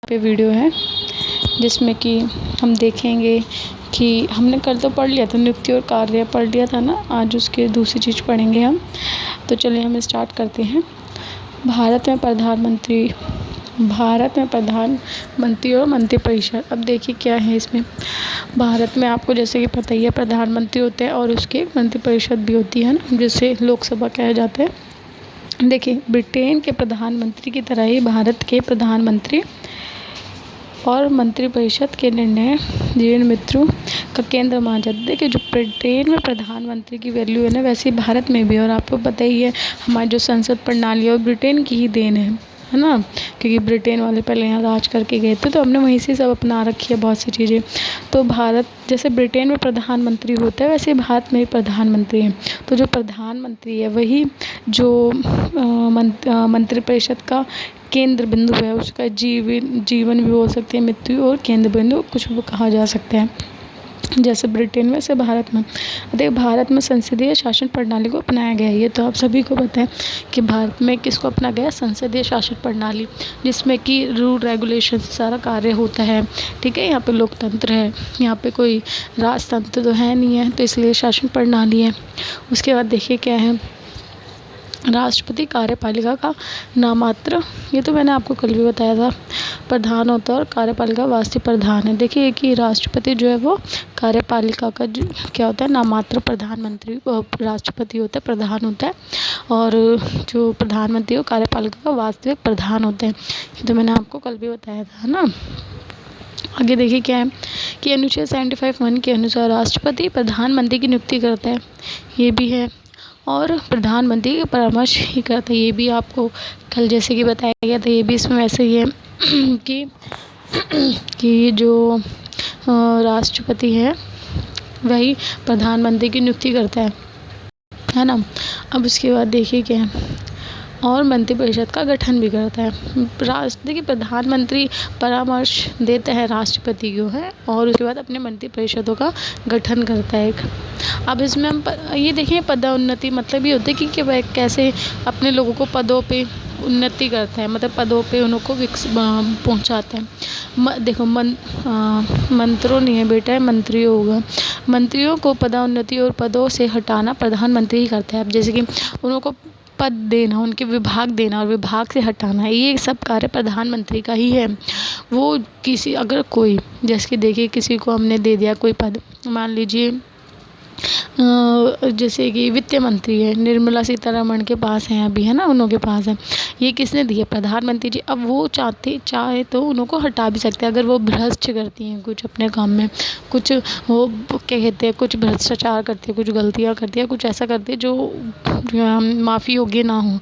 पे वीडियो है जिसमें कि हम देखेंगे कि हमने कल तो पढ़ लिया था, नियुक्ति और कार्य पढ़ लिया था ना। आज उसके दूसरी चीज़ पढ़ेंगे हम। तो चलिए हम स्टार्ट करते हैं। भारत में प्रधानमंत्री और मंत्रिपरिषद। अब देखिए क्या है इसमें। भारत में आपको जैसे कि पता ही है, प्रधानमंत्री होते हैं और उसके मंत्रिपरिषद भी होती है ना, जिसे लोकसभा कहा जाता है। देखिए, ब्रिटेन के प्रधानमंत्री की तरह ही भारत के प्रधानमंत्री और मंत्रिपरिषद के निर्णय जीवन मृत्यु का केंद्र माना जाता है। देखिए, जो ब्रिटेन में प्रधानमंत्री की वैल्यू है ना, वैसे ही भारत में भी। और आपको पता ही है, हमारी जो संसद प्रणाली है वो ब्रिटेन की ही देन है ना, क्योंकि ब्रिटेन वाले पहले यहाँ राज करके गए थे, तो हमने वहीं से सब अपना रखी है बहुत सी चीज़ें। तो भारत जैसे ब्रिटेन में प्रधानमंत्री होता है, वैसे भारत में भी प्रधानमंत्री है। तो जो प्रधानमंत्री है वही जो मंत्रिपरिषद का केंद्र बिंदु है, उसका जीवन भी बोल सकते हैं, मृत्यु और केंद्र बिंदु कुछ भी कहा जा सकता है। जैसे ब्रिटेन में, वैसे भारत में। देखिए, भारत में संसदीय शासन प्रणाली को अपनाया गया है। ये तो आप सभी को पता है कि भारत में किसको अपनाया गया, संसदीय शासन प्रणाली, जिसमें कि रूल रेगुलेशन से सारा कार्य होता है। ठीक है, यहाँ पे लोकतंत्र है, यहाँ पे कोई राजतंत्र तो है नहीं है, तो इसलिए शासन प्रणाली है। उसके बाद देखिए क्या है, राष्ट्रपति कार्यपालिका का नामात्र, ये तो मैंने आपको कल भी बताया था, प्रधान होता है और कार्यपालिका वास्तविक प्रधान है। देखिए कि राष्ट्रपति जो है वो कार्यपालिका का क्या होता है, नामात्र प्रधानमंत्री राष्ट्रपति होता है, प्रधान होता है, और जो प्रधानमंत्री हो कार्यपालिका का वास्तविक प्रधान होते हैं। ये तो मैंने आपको कल भी बताया था ना। आगे देखिए क्या है कि अनुच्छेद 75(1) के अनुसार राष्ट्रपति प्रधानमंत्री की नियुक्ति करता है, ये भी है, और प्रधानमंत्री के परामर्श ही करता है। ये भी आपको कल जैसे कि बताया गया था, ये भी इसमें वैसे ही है कि जो राष्ट्रपति है वही प्रधानमंत्री की नियुक्ति करता है ना। अब उसके बाद देखिए क्या है, और मंत्रिपरिषद का गठन भी करता है। देखिए, प्रधानमंत्री परामर्श देता है राष्ट्रपति को है, और उसके बाद अपने मंत्रिपरिषदों का गठन करता है। अब इसमें हम ये देखें, पदोन्नति मतलब ये होता है कि वह कैसे अपने लोगों को पदों पे उन्नति करता है, मतलब पदों पे उनको पहुंचाता है। देखो मंत्रों नहीं है बेटा, मंत्रियों होगा। मंत्रियों को पदोन्नति और पदों से हटाना प्रधानमंत्री ही करता है। अब जैसे कि उनको पद देना, उनके विभाग देना और विभाग से हटाना, ये सब कार्य प्रधानमंत्री का ही है। वो अगर कोई जैसे कि देखिए, किसी को हमने दे दिया कोई पद, मान लीजिए जैसे कि वित्त मंत्री है, निर्मला सीतारमण के पास है अभी, है ना, उन्हों के पास है। ये किसने दिया, प्रधानमंत्री जी। अब वो चाहे तो उनको हटा भी सकते हैं, अगर वो भ्रष्ट करती हैं कुछ अपने काम में, कुछ वो क्या कहते हैं, कुछ भ्रष्टाचार करती है, कुछ गलतियाँ करती है, कुछ ऐसा करती है जो माफ़ी योग्य ना हो,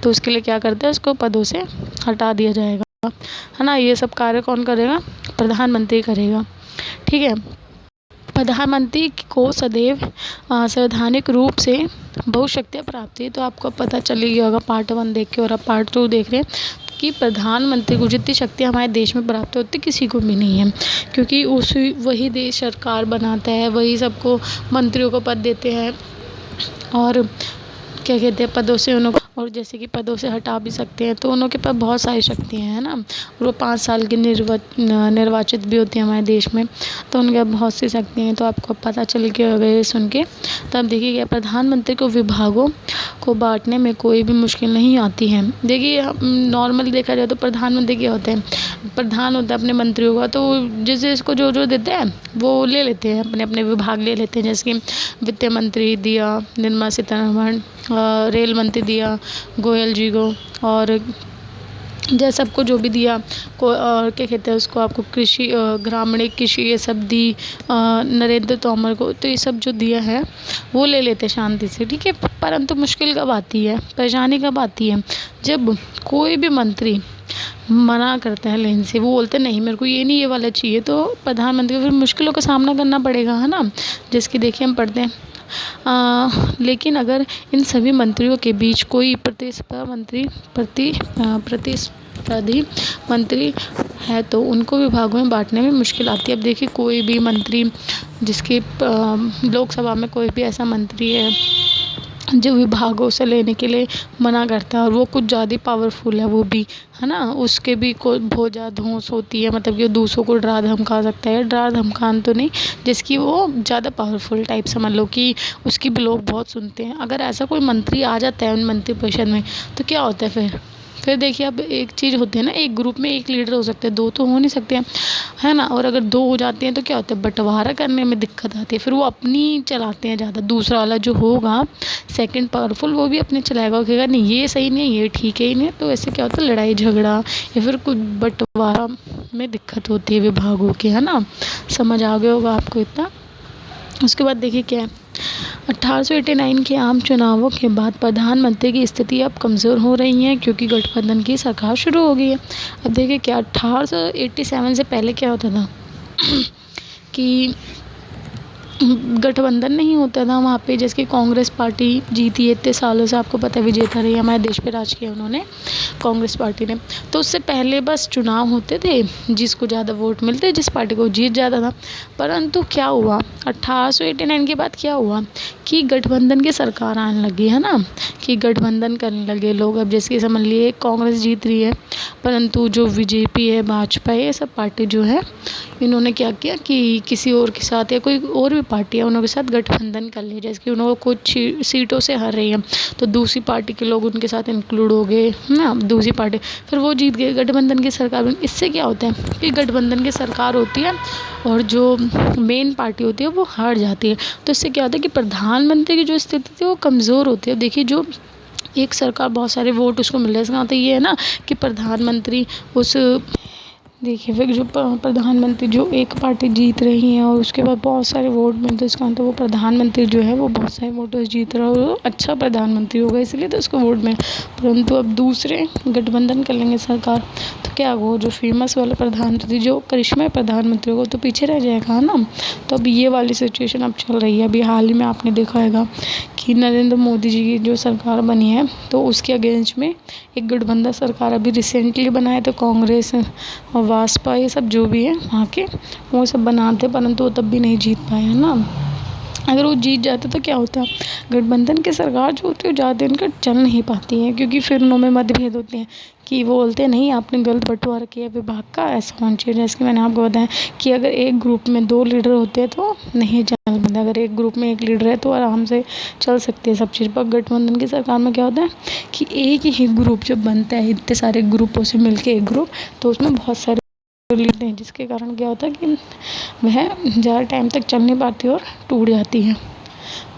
तो उसके लिए क्या करते हैं, उसको पदों से हटा दिया जाएगा, है ना। ये सब कार्य कौन करेगा, प्रधानमंत्री करेगा। ठीक है, प्रधानमंत्री को सदैव संवैधानिक रूप से बहुशक्तियाँ प्राप्त है। तो आपको पता चली गया होगा पार्ट 1 देख के, और अब पार्ट 2 देख रहे हैं कि प्रधानमंत्री को जितनी शक्तियाँ हमारे देश में प्राप्त होती किसी को भी नहीं है, क्योंकि वही देश सरकार बनाता है, वही सबको मंत्रियों को पद देते हैं, और क्या कहते हैं, पदों से उनको, और जैसे कि पदों से हटा भी सकते हैं, तो उनके पास बहुत सारी शक्तियाँ हैं ना। और वो 5 साल की निर्वाचित भी होती हैं हमारे देश में, तो उनके पास बहुत सी शक्तियाँ हैं। तो आपको पता चल गया होगा ये सुन के। तो अब देखिए, प्रधानमंत्री को विभागों को बांटने में कोई भी मुश्किल नहीं आती है। देखिए, नॉर्मली देखा जाए तो प्रधानमंत्री क्या होते हैं, प्रधान होता है अपने मंत्रियों का, तो जिसको जो देते हैं वो ले लेते हैं, अपने अपने विभाग ले लेते हैं। जैसे कि वित्त मंत्री दिया निर्मला सीतारमण, रेल मंत्री दिया गोयल जी को, और जैसे सबको जो भी दिया को, और क्या कहते हैं उसको, आपको कृषि ग्रामीण कृषि ये सब दी नरेंद्र तोमर को, तो ये सब जो दिया है वो ले लेते शांति से। ठीक है, परंतु मुश्किल कब आती है, परेशानी कब आती है, जब कोई भी मंत्री मना करता है लेने से, वो बोलते नहीं मेरे को ये नहीं, ये वाला चाहिए, तो प्रधानमंत्री को फिर मुश्किलों का सामना करना पड़ेगा, है ना। जिसकी देखिए हम पढ़ते हैं, लेकिन अगर इन सभी मंत्रियों के बीच कोई प्रतिस्पर्धी मंत्री है तो उनको विभागों में बांटने में मुश्किल आती है। अब देखिए, कोई भी मंत्री जिसके लोकसभा में कोई भी ऐसा मंत्री है जो विभागों से लेने के लिए मना करता है, और वो कुछ ज़्यादा पावरफुल है वो भी, है ना। उसके भी को बहुत ज़्यादा धौंस होती है, मतलब कि वो दूसरों को डरा धमका सकता है, डरा धमकान तो नहीं, जिसकी वो ज़्यादा पावरफुल टाइप समझ लो कि उसकी भी लोग बहुत सुनते हैं। अगर ऐसा कोई मंत्री आ जाता है उन मंत्रिपरिषद में, तो क्या होता है फिर देखिए, अब एक चीज़ होती है ना, एक ग्रुप में एक लीडर हो सकते हैं, दो तो हो नहीं सकते हैं, है ना। और अगर दो हो जाते हैं तो क्या होता है, बंटवारा करने में दिक्कत आती है, फिर वो अपनी चलाते हैं ज़्यादा। दूसरा वाला जो होगा सेकंड पावरफुल, वो भी अपने चलाएगा, वो कहेगा नहीं ये सही नहीं है, ये ठीक है ही नहीं, तो ऐसे क्या होता है, लड़ाई झगड़ा या फिर कुछ बंटवारा में दिक्कत होती है विभागों की, है ना। समझ आ गया होगा आपको इतना। उसके बाद देखिए क्या है, 1889 के आम चुनावों के बाद प्रधानमंत्री की स्थिति अब कमज़ोर हो रही है, क्योंकि गठबंधन की सरकार शुरू हो गई है। अब देखिए क्या 1887 से पहले क्या होता था कि गठबंधन नहीं होता था वहाँ पे, जैसे कि कांग्रेस पार्टी जीती है इतने सालों से, आपको पता है विजेता रही, हमारे देश पे राज किया उन्होंने, कांग्रेस पार्टी ने। तो उससे पहले बस चुनाव होते थे, जिसको ज़्यादा वोट मिलते, जिस पार्टी को जीत जाता था। परंतु क्या हुआ 1889 के बाद, क्या हुआ कि गठबंधन की सरकार आने लगी, है ना, कि गठबंधन करने लगे लोग। अब जैसे कि समझ लिए कांग्रेस जीत रही है, परंतु जो बीजेपी है, भाजपा है, ये सब पार्टी जो है, इन्होंने क्या किया कि किसी और के साथ या कोई और भी पार्टी है उनके साथ गठबंधन कर लिया। जैसे कि उन्होंने कुछ सीटों से हार रही है, तो दूसरी पार्टी के लोग उनके साथ इंक्लूड हो गए ना, दूसरी पार्टी, फिर वो जीत गए, गठबंधन की सरकार बनी। इससे क्या होता है कि गठबंधन की सरकार होती है और जो मेन पार्टी होती है वो हार जाती है। तो इससे क्या होता है कि प्रधानमंत्री की जो स्थिति थी वो कमज़ोर होती है। देखिए, जो एक सरकार बहुत सारे वोट उसको मिल रहे हैं, इसका मतलब ये है ना कि प्रधानमंत्री उस, देखिए फिर जो प्रधानमंत्री जो एक पार्टी जीत रही है और उसके बाद बहुत सारे वोट मिलते हैं, इसका मतलब वो प्रधानमंत्री जो है वो बहुत सारे वोटों से जीत रहा है और वो अच्छा प्रधानमंत्री होगा, इसलिए तो उसको वोट मिले। परंतु अब दूसरे गठबंधन कर लेंगे सरकार, तो क्या वो जो फेमस वाला प्रधानमंत्री, जो करिश्मा प्रधानमंत्री होगा, तो पीछे रह जाएगा, है ना। तो अब ये वाली सिचुएशन अब चल रही है। अभी हाल ही में आपने देखा होगा कि नरेंद्र मोदी जी की जो सरकार बनी है, तो उसके अगेंस्ट में एक गठबंधन सरकार अभी रिसेंटली बनाया, तो कांग्रेस और वासपा ये सब जो भी है वहाँ के, वो सब बनाते, परंतु वो तब भी नहीं जीत पाए, है ना। अगर वो जीत जाते तो क्या होता, गठबंधन की सरकार जो होती है वो ज़्यादा दिन का चल नहीं पाती है, क्योंकि फिर उनमें मतभेद होते हैं कि वो बोलते हैं नहीं आपने गलत बंटवारा किया विभाग का, ऐसा होना चाहिए। जैसे कि मैंने आपको बताया कि अगर एक ग्रुप में दो लीडर होते हैं तो नहीं चल पाता, अगर एक ग्रुप में एक लीडर है तो आराम से चल सकती है सब चीज़। पर गठबंधन की सरकार में क्या होता है कि एक ही ग्रुप जब बनता है, इतने सारे ग्रुपों से मिलकर एक ग्रुप, तो उसमें बहुत सारे लीडर हैं, जिसके कारण क्या होता है कि वह ज़्यादा टाइम तक चल नहीं पाती और टूट जाती है।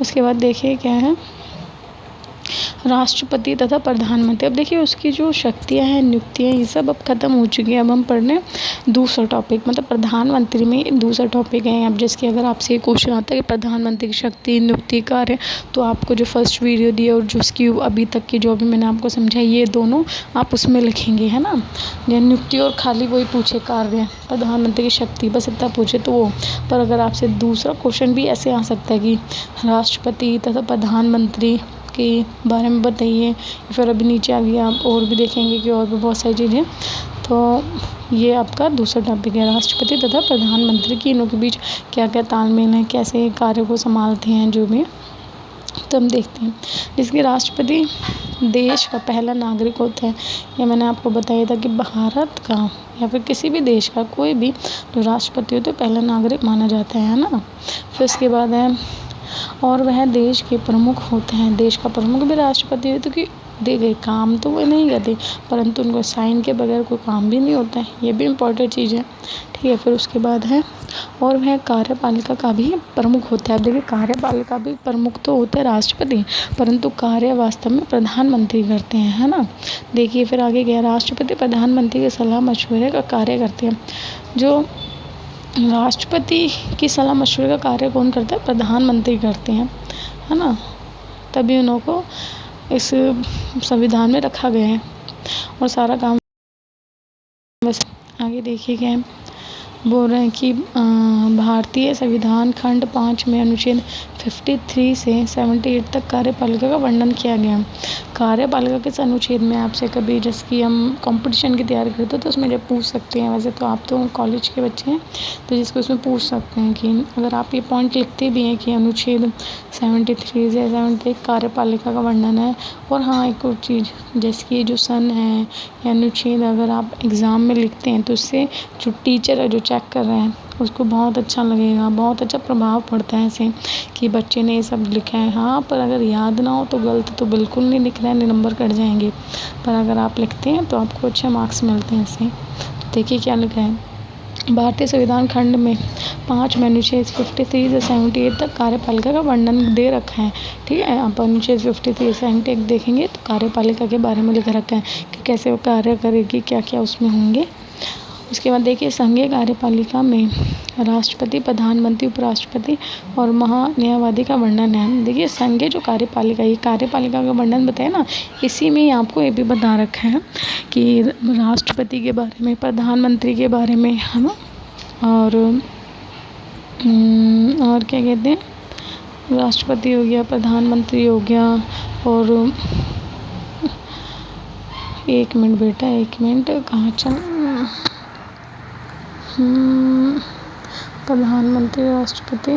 उसके बाद देखिए क्या है, राष्ट्रपति तथा प्रधानमंत्री। अब देखिए उसकी जो शक्तियाँ हैं, नियुक्तियाँ, ये सब अब खत्म हो चुकी हैं। अब हम पढ़ रहे हैं दूसरा टॉपिक, मतलब प्रधानमंत्री में दूसरा टॉपिक है। अब जैसे कि अगर आपसे ये क्वेश्चन आता है कि प्रधानमंत्री की शक्ति, नियुक्ति, कार्य, तो आपको जो फर्स्ट वीडियो दिया और जो उसकी अभी तक की जो भी मैंने आपको समझाई, ये दोनों आप उसमें लिखेंगे, है ना। या नियुक्ति और खाली वही पूछे कार्य, प्रधानमंत्री की शक्ति, बस इतना पूछे तो वो। पर अगर आपसे दूसरा क्वेश्चन भी ऐसे आ सकता है कि राष्ट्रपति तथा प्रधानमंत्री के बारे में बताइए, फिर अभी नीचे आ गया आप और भी देखेंगे कि और भी बहुत सारी चीज़ें। तो ये आपका दूसरा टॉपिक है, राष्ट्रपति तथा प्रधानमंत्री की, इनों के बीच क्या क्या तालमेल है, कैसे कार्य को संभालते हैं, जो भी। तो हम देखते हैं, जिसके राष्ट्रपति देश का पहला नागरिक होता है। ये मैंने आपको बताया था कि भारत का या फिर किसी भी देश का कोई भी जो राष्ट्रपति होता है पहला नागरिक माना जाता है ना। फिर उसके बाद है, और वह देश के प्रमुख होते हैं। देश का प्रमुख भी राष्ट्रपति है, तो कि दे गए काम तो वो नहीं करते, परंतु उनको साइन के बगैर कोई काम भी नहीं होता है, ये भी इम्पोर्टेंट चीज़ है, ठीक है। फिर उसके बाद है, और वह कार्यपालिका का भी प्रमुख होता है। अब देखिए कार्यपालिका भी प्रमुख तो होता है राष्ट्रपति, परंतु कार्य वास्तव में प्रधानमंत्री करते हैं, है ना। देखिए फिर आगे गया, राष्ट्रपति प्रधानमंत्री के सलाह मशवरे का कार्य करते हैं। जो राष्ट्रपति की सलाह मशवरे का कार्य कौन करता है, प्रधानमंत्री करते हैं, है ना। तभी उन्हों को इस संविधान में रखा गया है और सारा काम। बस आगे देखिए क्या है, बोल रहे हैं कि भारतीय संविधान खंड 5 में अनुच्छेद 53 से 78 तक कार्यपालिका का वर्णन किया गया। कार्यपालिका किस अनुच्छेद में आपसे कभी, जैसे कि हम कंपटीशन की तैयारी करते हैं तो उसमें जब पूछ सकते हैं, वैसे तो आप तो कॉलेज के बच्चे हैं तो जिसको उसमें पूछ सकते हैं कि अगर आप ये पॉइंट लिखते भी हैं कि अनुच्छेद 73 से 78 कार्यपालिका का वर्णन है। और हाँ, एक और चीज़, जैसे कि जो सन है या अनुच्छेद अगर आप एग्ज़ाम में लिखते हैं तो उससे जो टीचर है जो चेक कर रहे हैं उसको बहुत अच्छा लगेगा, बहुत अच्छा प्रभाव पड़ता है ऐसे कि बच्चे ने ये सब लिखा है। हाँ, पर अगर याद ना हो तो गलत तो बिल्कुल नहीं लिख रहे हैं, नंबर कट जाएंगे। पर अगर आप लिखते हैं तो आपको अच्छे मार्क्स मिलते हैं इससे। तो देखिए क्या लिखा है, भारतीय संविधान खंड में 5 में अनुच्छेद 53 से 78 तक कार्यपालिका का वर्णन दे रखा है। ठीक है, आप अनुच्छेद 53 से 78 देखेंगे तो कार्यपालिका के बारे में लिख रखा है कि कैसे वो कार्य करेगी, क्या क्या उसमें होंगे। उसके बाद देखिए, संघीय कार्यपालिका में राष्ट्रपति, प्रधानमंत्री, उपराष्ट्रपति और महान्यायवादी का वर्णन है। देखिए, संघीय जो कार्यपालिका, ये कार्यपालिका का वर्णन बताया ना, इसी में आपको ये भी बता रखा है कि राष्ट्रपति के बारे में, प्रधानमंत्री के बारे में, है ना, और क्या कहते हैं, राष्ट्रपति हो गया, प्रधानमंत्री हो गया, और एक मिनट बेटा, एक मिनट, कहाँ चल, प्रधानमंत्री, राष्ट्रपति,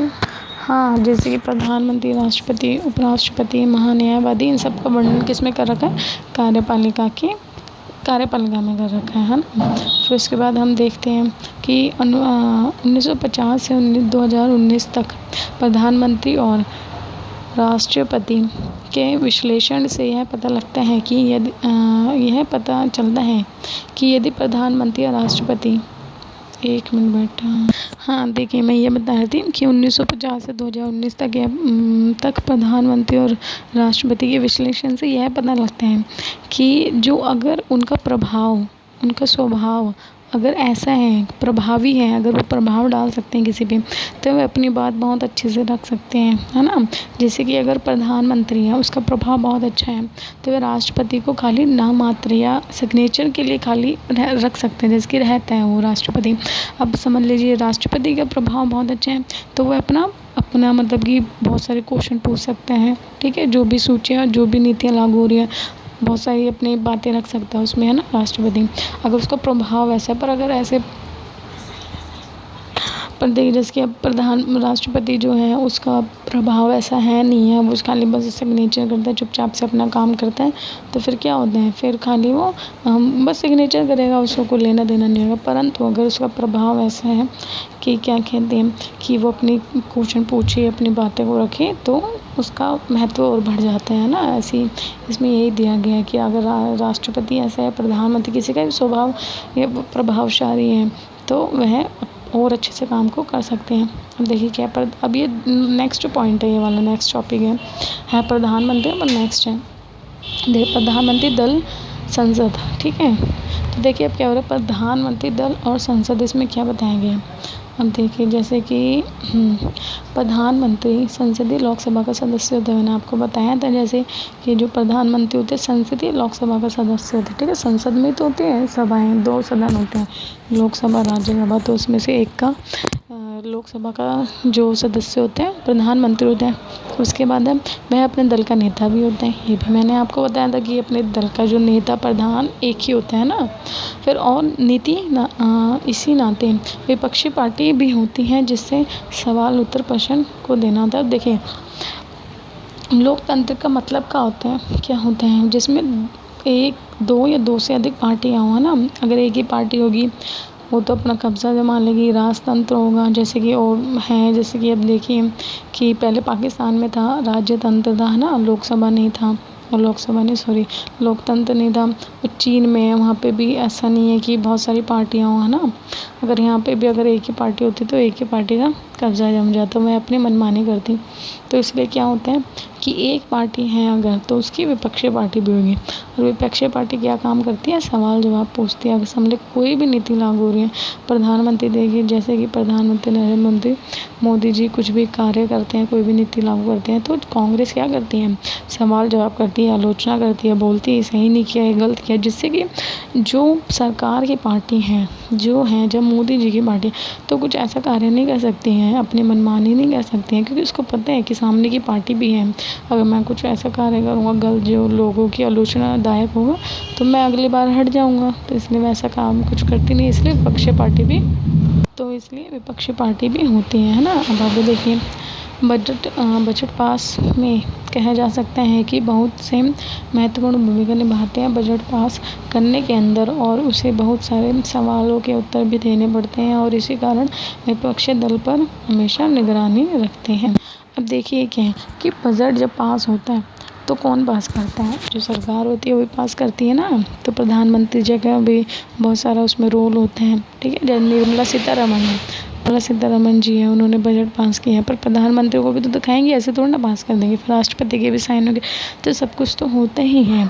हाँ, जैसे कि प्रधानमंत्री, राष्ट्रपति, उपराष्ट्रपति, महान्यायवादी, इन सब का वर्णन किस में कर रखा है, कार्यपालिका में कर रखा है ना। फिर उसके बाद हम देखते हैं कि 1950 से 2019 तक प्रधानमंत्री और राष्ट्रपति के विश्लेषण से यह पता लगता है कि यह पता चलता है कि यदि प्रधानमंत्री और राष्ट्रपति, एक मिनट बेटा, हाँ देखिए, मैं ये बता रही थी कि 1950 से 2019 तक प्रधानमंत्री और राष्ट्रपति के विश्लेषण से यह पता लगता है कि जो अगर उनका प्रभाव, उनका स्वभाव अगर ऐसा है, प्रभावी है, अगर वो प्रभाव डाल सकते हैं किसी पे, तो वे अपनी बात बहुत अच्छे से रख सकते हैं, है ना। जैसे कि अगर प्रधानमंत्री है, उसका प्रभाव बहुत अच्छा है, तो वे राष्ट्रपति को खाली नाम मात्र या सिग्नेचर के लिए खाली रख सकते हैं, जैसे कि रहता है वो राष्ट्रपति। अब समझ लीजिए राष्ट्रपति का प्रभाव बहुत अच्छा है तो वह अपना मतलब कि बहुत सारे क्वेश्चन पूछ सकते हैं। ठीक है, जो भी सूचियाँ, जो भी नीतियाँ लागू हो रही है, बहुत सारी अपनी बातें रख सकता है उसमें, है ना, राष्ट्रपति, अगर उसका प्रभाव ऐसा है। पर अगर ऐसे पर देखिए, जैसे कि अब राष्ट्रपति जो है उसका प्रभाव ऐसा है नहीं है, वो खाली बस सिग्नेचर करता है, चुपचाप से अपना काम करता है, तो फिर क्या होता है, फिर खाली वो बस सिग्नेचर करेगा, उसको कोई लेना देना नहीं होगा। परंतु अगर उसका प्रभाव ऐसा है कि क्या कहते हैं कि वो अपनी क्वेश्चन पूछे, अपनी बातें को रखे, तो उसका महत्व और बढ़ जाता है ना। ऐसी इसमें यही दिया गया है कि अगर राष्ट्रपति ऐसा है, प्रधानमंत्री किसी का भी स्वभाव ये प्रभावशाली है, तो वह और अच्छे से काम को कर सकते हैं। अब देखिए क्या अब ये नेक्स्ट पॉइंट है, ये वाला नेक्स्ट टॉपिक है प्रधानमंत्री, पर नेक्स्ट है देखिए प्रधानमंत्री दल, संसद। ठीक है, तो देखिए अब क्या हो रहा है, प्रधानमंत्री दल और संसद, इसमें क्या बताया गया है। अब देखिए, जैसे कि प्रधानमंत्री संसदीय लोकसभा का सदस्य होता है, मैंने आपको बताया था जैसे कि जो प्रधानमंत्री होते हैं संसदीय लोकसभा का सदस्य होते हैं। ठीक है, संसद में तो होते हैं सभाएं, 2 सदन होते हैं, लोकसभा, राज्यसभा, तो उसमें से एक का लोकसभा का जो सदस्य होते हैं प्रधानमंत्री होते हैं। उसके बाद वह अपने दल का नेता भी होते हैं, ये भी मैंने आपको बताया था कि अपने दल का जो नेता प्रधान एक ही होता है ना। फिर और इसी नाते विपक्षी पार्टी भी होती हैं जिससे सवाल उत्तर प्रश्न को देना होता है। देखिए, लोकतंत्र का मतलब क्या होता है, जिसमें 1, 2 या 2 से अधिक पार्टियाँ हो, है ना। अगर एक ही पार्टी होगी वो तो अपना कब्जा जमा लेगी, राजतंत्र होगा, जैसे कि और है, जैसे कि अब देखिए कि पहले पाकिस्तान में था राज्यतंत्र था, है ना, लोकतंत्र नहीं था। और चीन में है, वहाँ पे भी ऐसा नहीं है कि बहुत सारी पार्टियाँ हो, है ना। अगर यहाँ पे भी अगर एक ही पार्टी होती तो एक ही पार्टी का कब्जा जम जाता, मैं अपनी मनमानी करती। तो इसलिए क्या होता है कि एक पार्टी है अगर तो उसकी विपक्षी पार्टी भी होगी, और विपक्षी पार्टी क्या काम करती है, सवाल जवाब पूछती है। अगर सामने कोई भी नीति लागू हो रही है, प्रधानमंत्री देखिए जैसे कि प्रधानमंत्री नरेंद्र मोदी जी कुछ भी कार्य करते हैं, कोई भी नीति लागू करते हैं, तो कांग्रेस क्या करती है, सवाल जवाब करती है, आलोचना करती है, बोलती है सही नहीं किया है, गलत किया, जिससे कि जो सरकार की पार्टी है जो है जब मोदी जी की पार्टी तो कुछ ऐसा कार्य नहीं कर सकती हैं, अपनी मनमानी नहीं कर सकती हैं, क्योंकि उसको पता है कि सामने की पार्टी भी है। अगर मैं कुछ ऐसा कार्य करूँगा गलत जो लोगों की आलोचनादायक होगा तो मैं अगली बार हट जाऊँगा, तो इसलिए वैसा काम कुछ करती नहीं, इसलिए विपक्षी पार्टी भी होती है ना। अब आगे देखिए, बजट पास में कहा जा सकता है कि बहुत से महत्वपूर्ण भूमिका निभाते हैं बजट पास करने के अंदर, और उसे बहुत सारे सवालों के उत्तर भी देने पड़ते हैं, और इसी कारण विपक्षी दल पर हमेशा निगरानी रखते हैं। अब देखिए क्या है कि बजट जब पास होता है तो कौन पास करता है, जो सरकार होती है वही पास करती है ना। तो प्रधानमंत्री जी का भी बहुत सारा उसमें रोल होता है, ठीक है। जैसे निर्मला सीतारमण जी हैं, उन्होंने बजट पास किया है, पर प्रधानमंत्री को भी तो दिखाएंगे, ऐसे थोड़ा ना पास कर देंगे, फिर राष्ट्रपति के भी साइन होंगे, तो सब कुछ तो होता ही है।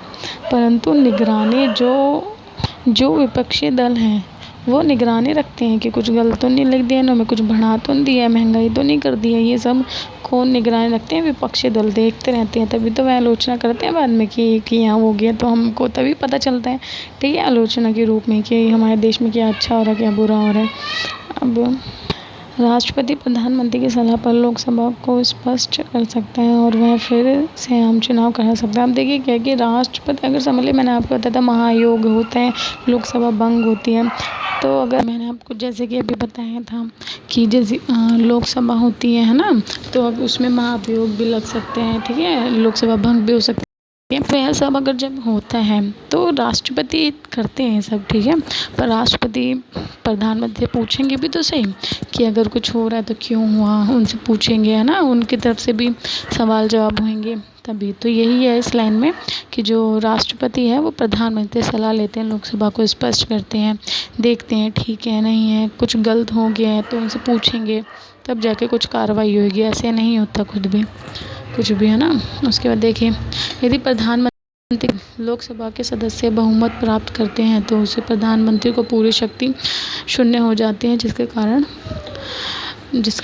परंतु निगरानी जो विपक्षी दल हैं वो निगरानी रखते हैं कि कुछ गलत तो नहीं लिख दिया इन्होंने, कुछ बढ़ा तो नहीं दिया, महंगाई तो नहीं कर दी है, ये सब कौन निगरानी रखते हैं, विपक्षी दल देखते रहते हैं, तभी तो वह आलोचना करते हैं बाद में कि यहाँ हो गया, तो हमको तभी पता चलता है, ठीक है, आलोचना के रूप में कि हमारे देश में क्या अच्छा हो रहा है क्या बुरा हो रहा है। अब राष्ट्रपति प्रधानमंत्री की सलाह पर लोकसभा को स्पष्ट कर सकता है और वह फिर से आम चुनाव करा सकता है। अब देखिए क्या है कि राष्ट्रपति अगर समझ लीजिए मैंने आपको बताया था महायोग होता है, लोकसभा भंग होती है, तो अगर मैंने आपको जैसे कि अभी बताया था कि जैसे लोकसभा होती है ना, तो अब उसमें महाभियोग भी लग सकते हैं, ठीक है, लोकसभा भंग भी हो सकती है। वह सब अगर जब होता है तो राष्ट्रपति करते हैं सब, ठीक है, पर राष्ट्रपति प्रधानमंत्री पूछेंगे भी तो सही कि अगर कुछ हो रहा है तो क्यों हुआ, उनसे पूछेंगे, है ना, उनकी तरफ से भी सवाल जवाब होंगे तभी। तो यही है इस लाइन में कि जो राष्ट्रपति है वो प्रधानमंत्री से सलाह लेते हैं, लोकसभा को स्पष्ट करते हैं, देखते हैं ठीक है नहीं है, कुछ गलत हो गया है तो उनसे पूछेंगे, तब जाके कुछ कार्रवाई होगी, ऐसे नहीं होता कुछ भी, है ना। उसके बाद देखिए, यदि प्रधानमंत्री लोकसभा के सदस्य बहुमत प्राप्त करते हैं तो उसे प्रधानमंत्री को पूरी शक्ति शून्य हो जाती है, जिसके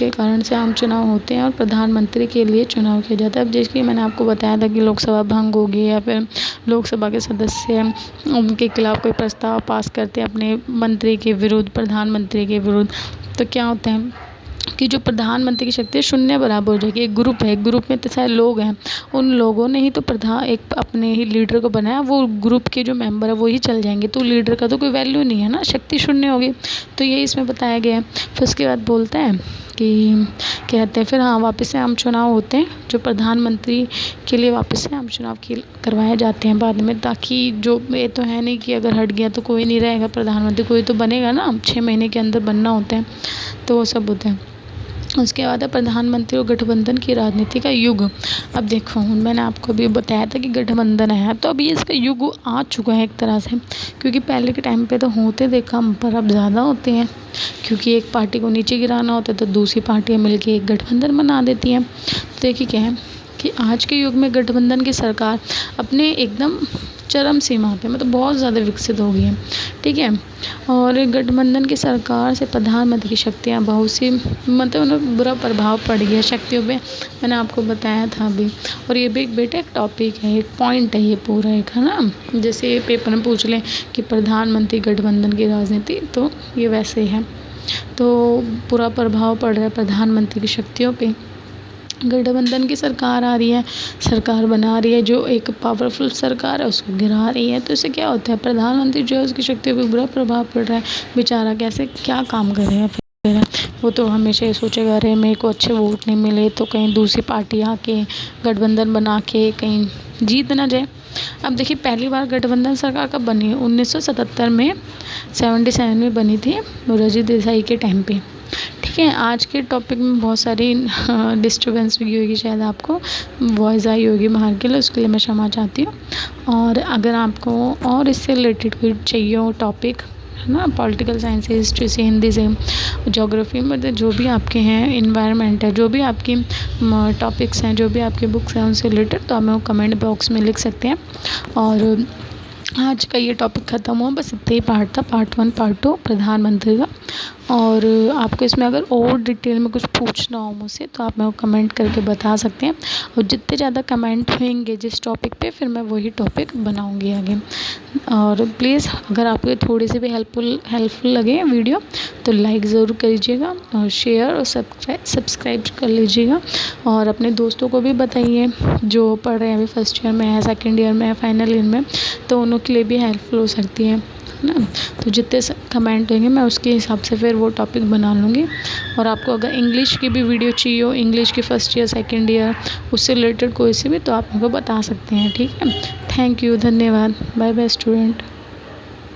कारण से आम चुनाव होते हैं और प्रधानमंत्री के लिए चुनाव किया जाता है। अब जैसे कि मैंने आपको बताया था कि लोकसभा भंग होगी या फिर लोकसभा के सदस्य उनके खिलाफ कोई प्रस्ताव पास करते हैं अपने मंत्री के विरुद्ध, प्रधानमंत्री के विरुद्ध, तो क्या होता है कि जो प्रधानमंत्री की शक्ति है शून्य बराबर हो जाएगी। एक ग्रुप है, एक ग्रुप में इतने सारे लोग हैं, उन लोगों ने ही तो एक अपने ही लीडर को बनाया, वो ग्रुप के जो मेंबर है वो ही चल जाएंगे, तो लीडर का तो कोई वैल्यू नहीं है ना, शक्ति शून्य होगी। तो यही इसमें बताया गया है। फिर उसके बाद बोलता है कि कहते हैं फिर वापस से आम चुनाव होते हैं, जो प्रधानमंत्री के लिए वापस से आम चुनाव करवाए जाते हैं बाद में, ताकि जो ये तो है नहीं कि अगर हट गया तो कोई नहीं रहेगा प्रधानमंत्री, कोई तो बनेगा ना, 6 महीने के अंदर बनना होता है, तो वो सब होता है। उसके बाद है प्रधानमंत्री और गठबंधन की राजनीति का युग। अब देखो मैंने आपको भी बताया था कि गठबंधन है, तो अभी इसका युग आ चुका है एक तरह से, क्योंकि पहले के टाइम पे तो होते थे कम, पर अब ज़्यादा होते हैं, क्योंकि एक पार्टी को नीचे गिराना होता है तो दूसरी पार्टियाँ मिलकर एक गठबंधन बना देती हैं। तो देखिए क्या है कि आज के युग में गठबंधन की सरकार अपने एकदम चरम सीमा पे मतलब बहुत ज़्यादा विकसित हो गई है, ठीक है, और गठबंधन की सरकार से प्रधानमंत्री की शक्तियाँ बहुत सी मतलब उन्हें बुरा प्रभाव पड़ गया शक्तियों पे, मैंने आपको बताया था अभी। और ये भी एक बेटा एक टॉपिक है, एक पॉइंट है ये पूरा एक, है ना, जैसे पेपर में पूछ लें कि प्रधानमंत्री गठबंधन की राजनीति, तो ये वैसे ही है। तो पूरा प्रभाव पड़ रहा है प्रधानमंत्री की शक्तियों पे, गठबंधन की सरकार आ रही है, सरकार बना रही है, जो एक पावरफुल सरकार है उसको गिरा रही है, तो इससे क्या होता है प्रधानमंत्री जो है उसकी शक्तियों पे बुरा प्रभाव पड़ रहा है, बेचारा कैसे क्या काम करेगा फिर, वो तो हमेशा ये सोचेगा अरे मेरे को अच्छे वोट नहीं मिले तो कहीं दूसरी पार्टी आके गठबंधन बना के कहीं जीत ना जाए। अब देखिए पहली बार गठबंधन सरकार कब बनी है, 1977 में 77 में बनी थी मोरारजी देसाई के टाइम पे, ठीक है। आज के टॉपिक में बहुत सारी डिस्टर्बेंस हुई होगी, शायद आपको वॉइस आई होगी बाहर के लिए, उसके लिए मैं क्षमा चाहती हूँ। और अगर आपको और इससे रिलेटेड कोई चाहिए हो टॉपिक है ना, पॉलिटिकल साइंस से, हिस्ट्री से, हिंदी से, ज्योग्राफी, मतलब जो भी आपके हैं, इन्वायरमेंट है, जो भी आपकी टॉपिक्स हैं, जो भी आपकी बुक्स हैं उनसे रिलेटेड, तो आप मेरे को कमेंट बॉक्स में लिख सकते हैं। और आज का ये टॉपिक ख़त्म हुआ, बस इतना ही पार्ट था, पार्ट 1 पार्ट 2 प्रधानमंत्री का। और आपको इसमें अगर और डिटेल में कुछ पूछना हो मुझसे तो आप मेरे को कमेंट करके बता सकते हैं, और जितने ज़्यादा कमेंट होंगे जिस टॉपिक पे, फिर मैं वही टॉपिक बनाऊंगी आगे। और प्लीज़ अगर आपको थोड़ी सी भी हेल्पफुल लगे वीडियो तो लाइक ज़रूर करिएगा, और शेयर और सब्सक्राइब कर लीजिएगा, और अपने दोस्तों को भी बताइए जो पढ़ रहे हैं, अभी फर्स्ट ईयर में है, सेकेंड ईयर में है, फाइनल ईयर में, तो उनके लिए भी हेल्पफुल हो सकती है ना। तो जितने कमेंट होंगे मैं उसके हिसाब से फिर वो टॉपिक बना लूँगी। और आपको अगर इंग्लिश की भी वीडियो चाहिए हो, इंग्लिश की फर्स्ट ईयर सेकेंड ईयर उससे रिलेटेड कोई सी भी, तो आप मेरे को बता सकते हैं, ठीक है। थैंक यू, धन्यवाद, बाय बाय स्टूडेंट।